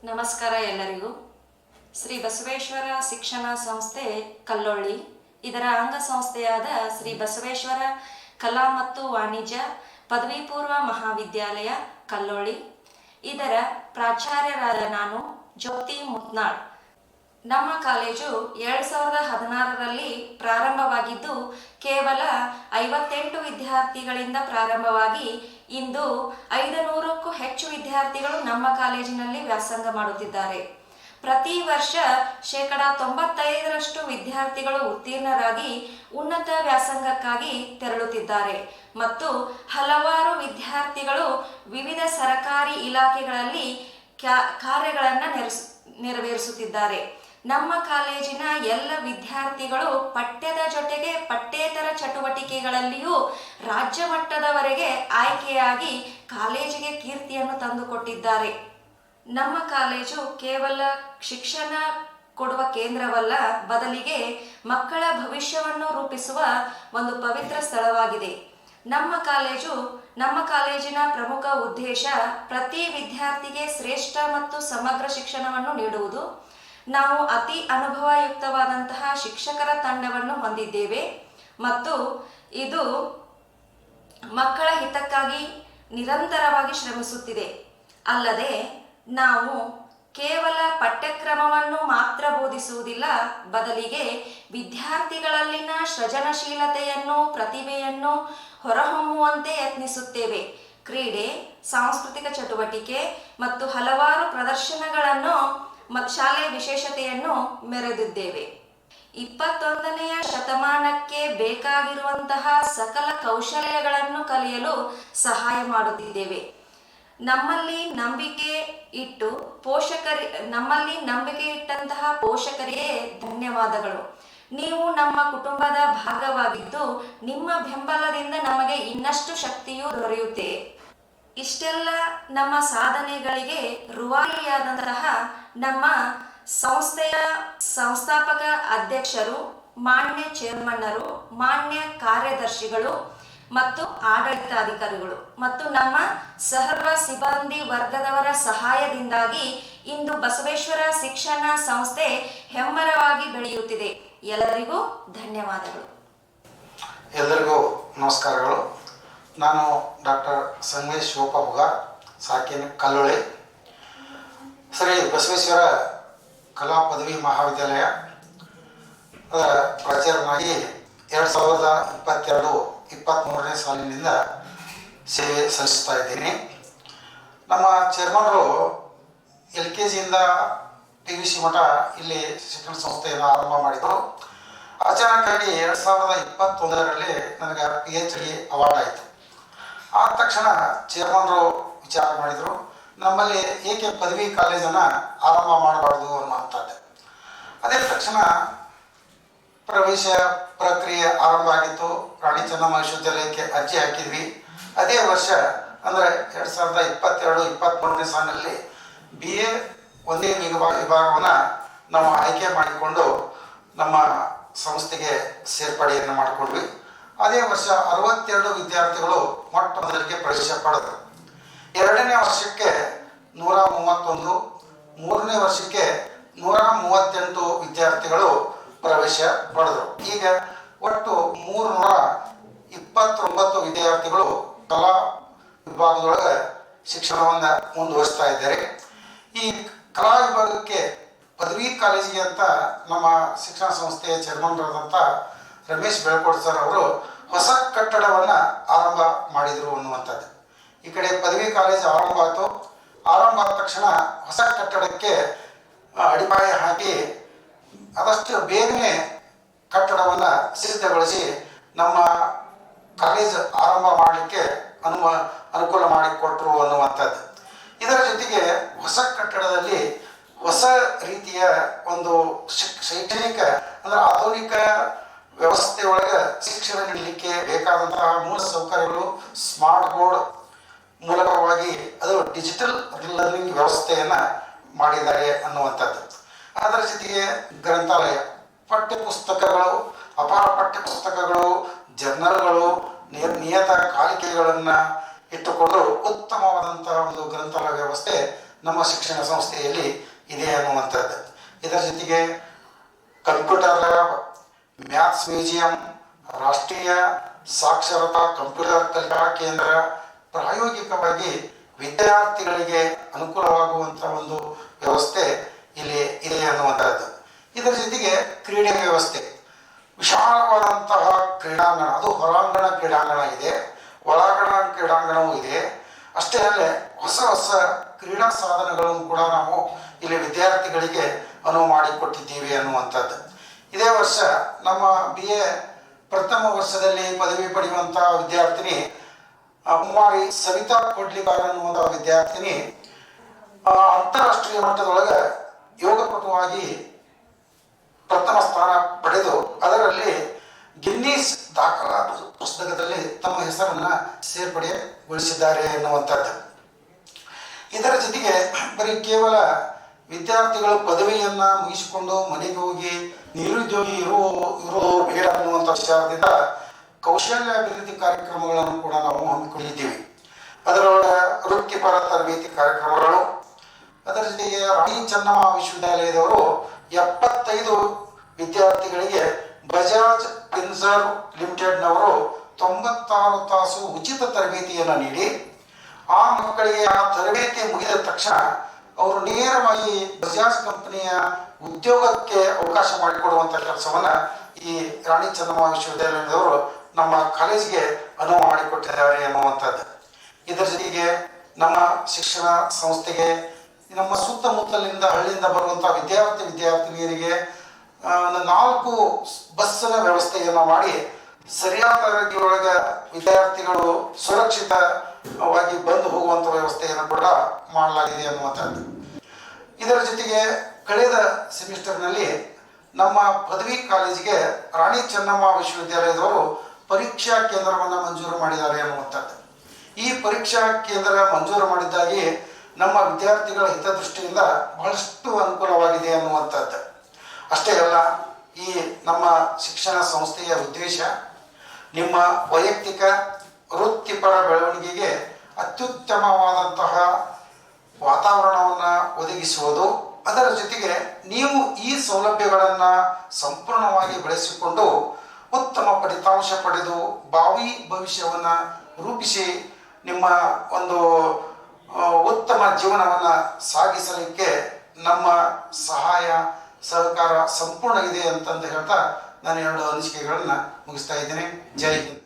ನಮಸ್ಕಾರ ಎಲ್ಲರಿಗೂ. ಶ್ರೀ ಬಸವೇಶ್ವರ ಶಿಕ್ಷಣ ಸಂಸ್ಥೆ ಕಲ್ಲೊಳ್ಳಿ ಇದರ ಅಂಗಸಂಸ್ಥೆಯಾದ ಶ್ರೀ ಬಸವೇಶ್ವರ ಕಲಾ ಮತ್ತು ವಾಣಿಜ್ಯ ಪದವಿ ಪೂರ್ವ ಮಹಾವಿದ್ಯಾಲಯ ಕಲ್ಲೊಳ್ಳಿ ಇದರ ಪ್ರಾಚಾರ್ಯರಾದ ನಾನು ಜ್ಯೋತಿ ಮುತ್ನಾಳ್. ನಮ್ಮ ಕಾಲೇಜು 2016ರಲ್ಲಿ ಪ್ರಾರಂಭವಾಗಿದ್ದು ಕೇವಲ 58 ವಿದ್ಯಾರ್ಥಿಗಳಿಂದ ಪ್ರಾರಂಭವಾಗಿ ಇಂದು 500ಕ್ಕೂ ಹೆಚ್ಚು ವಿದ್ಯಾರ್ಥಿಗಳು ನಮ್ಮ ಕಾಲೇಜಿನಲ್ಲಿ ವ್ಯಾಸಂಗ ಮಾಡುತ್ತಿದ್ದಾರೆ. ಪ್ರತಿ ವರ್ಷ 95% ವಿದ್ಯಾರ್ಥಿಗಳು ಉತ್ತೀರ್ಣರಾಗಿ ಉನ್ನತ ವ್ಯಾಸಂಗಕ್ಕಾಗಿ ತೆರಳುತ್ತಿದ್ದಾರೆ ಮತ್ತು ಹಲವಾರು ವಿದ್ಯಾರ್ಥಿಗಳು ವಿವಿಧ ಸರ್ಕಾರಿ ಇಲಾಖೆಗಳಲ್ಲಿ ಕಾರ್ಯಗಳನ್ನು ನೆರವೇರಿಸುತ್ತಿದ್ದಾರೆ. ನಮ್ಮ ಕಾಲೇಜಿನ ಎಲ್ಲ ವಿದ್ಯಾರ್ಥಿಗಳು ಪಠ್ಯದ ಜೊತೆಗೆ ಪಠ್ಯೇತರ ಚಟುವಟಿಕೆಗಳಲ್ಲಿಯೂ ರಾಜ್ಯ ಮಟ್ಟದವರೆಗೆ ಆಯ್ಕೆಯಾಗಿ ಕಾಲೇಜಿಗೆ ಕೀರ್ತಿಯನ್ನು ತಂದುಕೊಟ್ಟಿದ್ದಾರೆ. ನಮ್ಮ ಕಾಲೇಜು ಕೇವಲ ಶಿಕ್ಷಣ ಕೊಡುವ ಕೇಂದ್ರವಲ್ಲ, ಬದಲಿಗೆ ಮಕ್ಕಳ ಭವಿಷ್ಯವನ್ನು ರೂಪಿಸುವ ಒಂದು ಪವಿತ್ರ ಸ್ಥಳವಾಗಿದೆ. ನಮ್ಮ ಕಾಲೇಜಿನ ಪ್ರಮುಖ ಉದ್ದೇಶ ಪ್ರತಿ ವಿದ್ಯಾರ್ಥಿಗೆ ಶ್ರೇಷ್ಠ ಮತ್ತು ಸಮಗ್ರ ಶಿಕ್ಷಣವನ್ನು ನೀಡುವುದು. ನಾವು ಅತಿ ಅನುಭವಯುಕ್ತವಾದಂತಹ ಶಿಕ್ಷಕರ ತಂಡವನ್ನು ಹೊಂದಿದ್ದೇವೆ ಮತ್ತು ಇದು ಮಕ್ಕಳ ಹಿತಕ್ಕಾಗಿ ನಿರಂತರವಾಗಿ ಶ್ರಮಿಸುತ್ತಿದೆ. ಅಲ್ಲದೆ ನಾವು ಕೇವಲ ಪಠ್ಯಕ್ರಮವನ್ನು ಮಾತ್ರ ಬೋಧಿಸುವುದಿಲ್ಲ, ಬದಲಿಗೆ ವಿದ್ಯಾರ್ಥಿಗಳಲ್ಲಿನ ಸೃಜನಶೀಲತೆಯನ್ನು ಪ್ರತಿಭೆಯನ್ನು ಹೊರಹೊಮ್ಮುವಂತೆ ಯತ್ನಿಸುತ್ತೇವೆ. ಕ್ರೀಡೆ, ಸಾಂಸ್ಕೃತಿಕ ಚಟುವಟಿಕೆ ಮತ್ತು ಹಲವಾರು ಪ್ರದರ್ಶನಗಳನ್ನು ಮತ್ತು ಶಾಲೆಯ ವಿಶೇಷತೆಯನ್ನು ಮೆರೆದಿದ್ದೇವೆ. 21ನೇ ಶತಮಾನಕ್ಕೆ ಬೇಕಾಗಿರುವಂತಹ ಸಕಲ ಕೌಶಲ್ಯಗಳನ್ನು ಕಲಿಯಲು ಸಹಾಯ ಮಾಡುತ್ತಿದ್ದೇವೆ. ನಮ್ಮಲ್ಲಿ ನಂಬಿಕೆ ಇಟ್ಟಂತಹ ಪೋಷಕರಿಗೆ ಧನ್ಯವಾದಗಳು. ನೀವು ನಮ್ಮ ಕುಟುಂಬದ ಭಾಗವಾಗಿದ್ದು ನಿಮ್ಮ ಬೆಂಬಲದಿಂದ ನಮಗೆ ಇನ್ನಷ್ಟು ಶಕ್ತಿಯು ದೊರೆಯುತ್ತೆ. ಇಷ್ಟೆಲ್ಲ ನಮ್ಮ ಸಾಧನೆಗಳಿಗೆ ರೂವಾರಿಯಾದಂತಹ ನಮ್ಮ ಸಂಸ್ಥೆಯ ಸಂಸ್ಥಾಪಕ ಅಧ್ಯಕ್ಷರು, ಮಾನ್ಯ ಚೇರ್ಮನ್ನರು, ಮಾನ್ಯ ಕಾರ್ಯದರ್ಶಿಗಳು ಮತ್ತು ಆಡಳಿತಾಧಿಕಾರಿಗಳು ಮತ್ತು ನಮ್ಮ ಸರ್ವ ಸಿಬ್ಬಂದಿ ವರ್ಗದವರ ಸಹಾಯದಿಂದಾಗಿ ಇಂದು ಬಸವೇಶ್ವರ ಶಿಕ್ಷಣ ಸಂಸ್ಥೆ ಹೆಮ್ಮರವಾಗಿ ಬೆಳೆಯುತ್ತಿದೆ. ಎಲ್ಲರಿಗೂ ಧನ್ಯವಾದಗಳು. ಎಲ್ಲರಿಗೂ ನಮಸ್ಕಾರಗಳು. ನಾನು ಡಾಕ್ಟರ್ ಸಂಗಮೇಶ್ ಶಿವಪ್ಪ ಹುಗಾರ್, ಸಾಕಿನ ಕಲ್ಲೊಳ್ಳಿ, ಶ್ರೀ ಬಸವೇಶ್ವರ ಕಲಾ ಪದವಿ ಮಹಾವಿದ್ಯಾಲಯ ಅದರ ಪ್ರಾಚಾರ್ಯನಾಗಿ 2022-23ನೇ ಸಾಲಿನಿಂದ ಸೇವೆ ಸಲ್ಲಿಸ್ತಾ ಇದ್ದೀನಿ. ನಮ್ಮ ಚೇರ್ಮನ್ರು LKGಯಿಂದ PUC ಮಠ ಇಲ್ಲಿ ಶಿಕ್ಷಣ ಸಂಸ್ಥೆಯನ್ನು ಆರಂಭ ಮಾಡಿದರು. ಅಚಾನಕ್ಕಾಗಿ 2021ರಲ್ಲಿ ನನಗೆ PhD ಅವಾರ್ಡ್ ಆಯಿತು. ಆದ ತಕ್ಷಣ ಚೇರ್ಮನ್ರು ವಿಚಾರ ಮಾಡಿದರು, ನಮ್ಮಲ್ಲಿ ಏಕೆ ಪದವಿ ಕಾಲೇಜನ್ನು ಆರಂಭ ಮಾಡಬಾರ್ದು ಅನ್ನುವಂಥದ್ದು. ಅದೇ ತಕ್ಷಣ ಪ್ರವೇಶ ಪ್ರಕ್ರಿಯೆ ಆರಂಭ ಆಗಿತ್ತು. ರಾಣಿ ಚೆನ್ನಮ್ಮ ವಿಶ್ವವಿದ್ಯಾಲಯಕ್ಕೆ ಅರ್ಜಿ ಹಾಕಿದ್ವಿ. ಅದೇ ವರ್ಷ ಅಂದರೆ 2022-23ನೇ ಸಾಲಿನಲ್ಲಿ BA ಒಂದೇ ವಿಭಾಗವನ್ನು ನಾವು ಆಯ್ಕೆ ಮಾಡಿಕೊಂಡು ನಮ್ಮ ಸಂಸ್ಥೆಗೆ ಸೇರ್ಪಡೆಯನ್ನು ಮಾಡಿಕೊಂಡ್ವಿ. ಅದೇ ವರ್ಷ 62 ವಿದ್ಯಾರ್ಥಿಗಳು ಮೊಟ್ಟ ಮೊದಲಿಗೆ ಪ್ರವೇಶ ಪಡೆದರು. 2ನೇ ವರ್ಷಕ್ಕೆ 131, 3ನೇ ವರ್ಷಕ್ಕೆ 138 ವಿದ್ಯಾರ್ಥಿಗಳು ಪ್ರವೇಶ ಪಡೆದರು. ಈಗ ಒಟ್ಟು 329 ವಿದ್ಯಾರ್ಥಿಗಳು ಕಲಾ ವಿಭಾಗದೊಳಗೆ ಶಿಕ್ಷಣವನ್ನು ಮುಂದುವರಿಸ್ತಾ ಇದ್ದಾರೆ. ಈ ಕಲಾ ವಿಭಾಗಕ್ಕೆ ಪದವಿ ಕಾಲೇಜಿಗೆ ಅಂತ ನಮ್ಮ ಶಿಕ್ಷಣ ಸಂಸ್ಥೆಯ ಚೇರ್ಮನ್ರಾದಂಥ ರಮೇಶ್ ಬೆಳಕೋಡ್ ಸರ್ ಅವರು ಹೊಸ ಕಟ್ಟಡವನ್ನು ಆರಂಭ ಮಾಡಿದರು ಅನ್ನುವಂಥದ್ದು. ಈ ಕಡೆ ಪದವಿ ಕಾಲೇಜು ಆರಂಭ ಆಯಿತು. ಆರಂಭ ಆದ ತಕ್ಷಣ ಹೊಸ ಕಟ್ಟಡಕ್ಕೆ ಅಡಿಪಾಯ ಹಾಕಿ ಆದಷ್ಟು ಬೇಗನೆ ಕಟ್ಟಡವನ್ನು ಸಿದ್ಧಗೊಳಿಸಿ ನಮ್ಮ ಕಾಲೇಜು ಆರಂಭ ಮಾಡಲಿಕ್ಕೆ ಅನುಕೂಲ ಮಾಡಿಕೊಟ್ರು ಅನ್ನುವಂಥದ್ದು. ಇದರ ಜೊತೆಗೆ ಹೊಸ ಕಟ್ಟಡದಲ್ಲಿ ಹೊಸ ರೀತಿಯ ಒಂದು ಶೈಕ್ಷಣಿಕ ಅಂದರೆ ಆಧುನಿಕ ವ್ಯವಸ್ಥೆ ಒಳಗೆ ಶಿಕ್ಷಣ ನೀಡಲಿಕ್ಕೆ ಬೇಕಾದಂತಹ ಮೂಲ ಸೌಕರ್ಯಗಳು ಸ್ಮಾರ್ಟ್ ಬೋರ್ಡ್ ಮೂಲಕವಾಗಿ ಅದು ಡಿಜಿಟಲ್ ಲರ್ನಿಂಗ್ ವ್ಯವಸ್ಥೆಯನ್ನು ಮಾಡಿದ್ದಾರೆ ಅನ್ನುವಂಥದ್ದು. ಅದರ ಜೊತೆಗೆ ಗ್ರಂಥಾಲಯ, ಪಠ್ಯಪುಸ್ತಕಗಳು, ಅಪಾರ ಪಠ್ಯಪುಸ್ತಕಗಳು, ಜರ್ನಲ್ಗಳು, ನಿಯತ ಕಾಲಿಕೆಗಳನ್ನು ಇಟ್ಟುಕೊಂಡು ಉತ್ತಮವಾದಂತಹ ಒಂದು ಗ್ರಂಥಾಲಯ ವ್ಯವಸ್ಥೆ ನಮ್ಮ ಶಿಕ್ಷಣ ಸಂಸ್ಥೆಯಲ್ಲಿ ಇದೆ ಅನ್ನುವಂಥದ್ದು. ಇದರ ಜೊತೆಗೆ ಕಂಪ್ಯೂಟರ್ ಲ್ಯಾಬ್, ಮ್ಯಾಥ್ಸ್ ಮ್ಯೂಸಿಯಂ, ರಾಷ್ಟ್ರೀಯ ಸಾಕ್ಷರತಾ ಕಂಪ್ಯೂಟರ್ ಕಲಿಕಾ ಕೇಂದ್ರ, ಪ್ರಾಯೋಗಿಕವಾಗಿ ವಿದ್ಯಾರ್ಥಿಗಳಿಗೆ ಅನುಕೂಲವಾಗುವಂಥ ಒಂದು ವ್ಯವಸ್ಥೆ ಇಲ್ಲಿ ಇದೆ ಅನ್ನುವಂಥದ್ದು. ಇದರ ಜೊತೆಗೆ ಕ್ರೀಡೆ ವ್ಯವಸ್ಥೆ, ವಿಶಾಲವಾದಂತಹ ಕ್ರೀಡಾಂಗಣ, ಅದು ಹೊರಾಂಗಣ ಕ್ರೀಡಾಂಗಣ ಇದೆ, ಒಳಾಂಗಣ ಕ್ರೀಡಾಂಗಣವೂ ಇದೆ. ಅಷ್ಟೇ ಅಲ್ಲದೆ ಹೊಸ ಹೊಸ ಕ್ರೀಡಾ ಸಾಧನಗಳನ್ನು ಕೂಡ ನಾವು ಇಲ್ಲಿ ವಿದ್ಯಾರ್ಥಿಗಳಿಗೆ ಅನುವು ಮಾಡಿಕೊಟ್ಟಿದ್ದೀವಿ ಅನ್ನುವಂಥದ್ದು. ಇದೇ ವರ್ಷ ನಮ್ಮ BA ಪ್ರಥಮ ವರ್ಷದಲ್ಲಿ ಪದವಿ ಪಡೆಯುವಂಥ ವಿದ್ಯಾರ್ಥಿನಿ ಕುಮಾರಿ ಸವಿತಾ ಕೊಡ್ಲಿಗಾರ್ ಅನ್ನುವಂಥ ವಿದ್ಯಾರ್ಥಿನಿ ಅಂತಾರಾಷ್ಟ್ರೀಯ ಮಟ್ಟದೊಳಗೆ ಯೋಗಪಟುವಾಗಿ ಪ್ರಥಮ ಸ್ಥಾನ ಪಡೆದು ಅದರಲ್ಲಿ ಗಿನ್ನೀಸ್ ದಾಖಲಾ ಪುಸ್ತಕದಲ್ಲಿ ತಮ್ಮ ಹೆಸರನ್ನು ಸೇರ್ಪಡೆಗೊಳಿಸಿದ್ದಾರೆ ಎನ್ನುವಂಥದ್ದು. ಇದರ ಜೊತೆಗೆ ಬರೀ ಕೇವಲ ವಿದ್ಯಾರ್ಥಿಗಳು ಪದವಿಯನ್ನು ಮುಗಿಸಿಕೊಂಡು ಮನೆಗೆ ಹೋಗಿ ನಿರುದ್ಯೋಗಿ ಇರೋ ಬೇಡ ಅನ್ನುವಂಥ ವಿಚಾರದಿಂದ ಕೌಶಲ್ಯ ಅಭಿವೃದ್ಧಿ ಕಾರ್ಯಕ್ರಮಗಳನ್ನು ಕೂಡ ನಾವು ಹಮ್ಮಿಕೊಂಡಿದ್ದೀವಿ. ಅದರೊಳಗೆ ವೃತ್ತಿಪರ ತರಬೇತಿ ಕಾರ್ಯಕ್ರಮಗಳು, ಅದರ ಜೊತೆಗೆ ರಾಣಿ ಚೆನ್ನಮ್ಮ ವಿಶ್ವವಿದ್ಯಾಲಯದವರು 75 ವಿದ್ಯಾರ್ಥಿಗಳಿಗೆ ಬಜಾಜ್ ಫಿನ್ಸರ್ವ್ ಲಿಮಿಟೆಡ್ನವರು 96 ತಾಸು ಉಚಿತ ತರಬೇತಿಯನ್ನು ನೀಡಿ ಆ ಮಕ್ಕಳಿಗೆ ಆ ತರಬೇತಿ ಮುಗಿದ ತಕ್ಷಣ ಅವರು ನೇರವಾಗಿ ಬಜಾಜ್ ಕಂಪನಿಯ ಉದ್ಯೋಗಕ್ಕೆ ಅವಕಾಶ ಮಾಡಿಕೊಡುವಂಥ ಕೆಲಸವನ್ನು ಈ ರಾಣಿ ಚೆನ್ನಮ್ಮ ವಿಶ್ವವಿದ್ಯಾಲಯದವರು ನಮ್ಮ ಕಾಲೇಜಿಗೆ ಅನುವು ಮಾಡಿಕೊಟ್ಟಿದ್ದಾರೆ ಎನ್ನುವಂಥದ್ದು. ಇದರ ಜೊತೆಗೆ ನಮ್ಮ ಶಿಕ್ಷಣ ಸಂಸ್ಥೆಗೆ ನಮ್ಮ ಸುತ್ತಮುತ್ತಲಿಂದ ಹಳ್ಳಿಯಿಂದ ಬರುವಂಥ ವಿದ್ಯಾರ್ಥಿನಿಯರಿಗೆ 4 ಬಸ್ಸಿನ ವ್ಯವಸ್ಥೆಯನ್ನು ಮಾಡಿ ಸರಿಯಾದ ರೀತಿಯೊಳಗೆ ವಿದ್ಯಾರ್ಥಿಗಳು ಸುರಕ್ಷಿತವಾಗಿ ಬಂದು ಹೋಗುವಂಥ ವ್ಯವಸ್ಥೆಯನ್ನು ಕೂಡ ಮಾಡಲಾಗಿದೆ ಅನ್ನುವಂಥದ್ದು. ಇದರ ಜೊತೆಗೆ ಕಳೆದ ಸೆಮಿಸ್ಟರ್ನಲ್ಲಿ ನಮ್ಮ ಪದವಿ ಕಾಲೇಜಿಗೆ ರಾಣಿ ಚೆನ್ನಮ್ಮ ವಿಶ್ವವಿದ್ಯಾಲಯದವರು ಪರೀಕ್ಷಾ ಕೇಂದ್ರವನ್ನು ಮಂಜೂರು ಮಾಡಿದ್ದಾರೆ ಅನ್ನುವಂಥದ್ದು. ಈ ಪರೀಕ್ಷಾ ಕೇಂದ್ರ ಮಂಜೂರು ಮಾಡಿದ್ದಾಗಿ ನಮ್ಮ ವಿದ್ಯಾರ್ಥಿಗಳ ಹಿತದೃಷ್ಟಿಯಿಂದ ಬಹಳಷ್ಟು ಅನುಕೂಲವಾಗಿದೆ ಅನ್ನುವಂಥದ್ದು. ಅಷ್ಟೇ ಅಲ್ಲ, ಈ ನಮ್ಮ ಶಿಕ್ಷಣ ಸಂಸ್ಥೆಯ ಉದ್ದೇಶ ನಿಮ್ಮ ವೈಯಕ್ತಿಕ ವೃತ್ತಿಪರ ಬೆಳವಣಿಗೆಗೆ ಅತ್ಯುತ್ತಮವಾದಂತಹ ವಾತಾವರಣವನ್ನು ಒದಗಿಸುವುದು, ಅದರ ಜೊತೆಗೆ ನೀವು ಈ ಸೌಲಭ್ಯಗಳನ್ನು ಸಂಪೂರ್ಣವಾಗಿ ಬಳಸಿಕೊಂಡು ಉತ್ತಮ ಫಲಿತಾಂಶ ಪಡೆದು ಭಾವಿ ಭವಿಷ್ಯವನ್ನು ರೂಪಿಸಿ ನಿಮ್ಮ ಒಂದು ಉತ್ತಮ ಜೀವನವನ್ನು ಸಾಗಿಸಲಿಕ್ಕೆ ನಮ್ಮ ಸಹಾಯ ಸಹಕಾರ ಸಂಪೂರ್ಣ ಇದೆ ಅಂತಂದು ಹೇಳ್ತಾ ನಾನು 2 ಅನಿಸಿಕೆಗಳನ್ನು ಮುಗಿಸ್ತಾ ಇದ್ದೇನೆ. ಜೈ ಹಿಂದ್.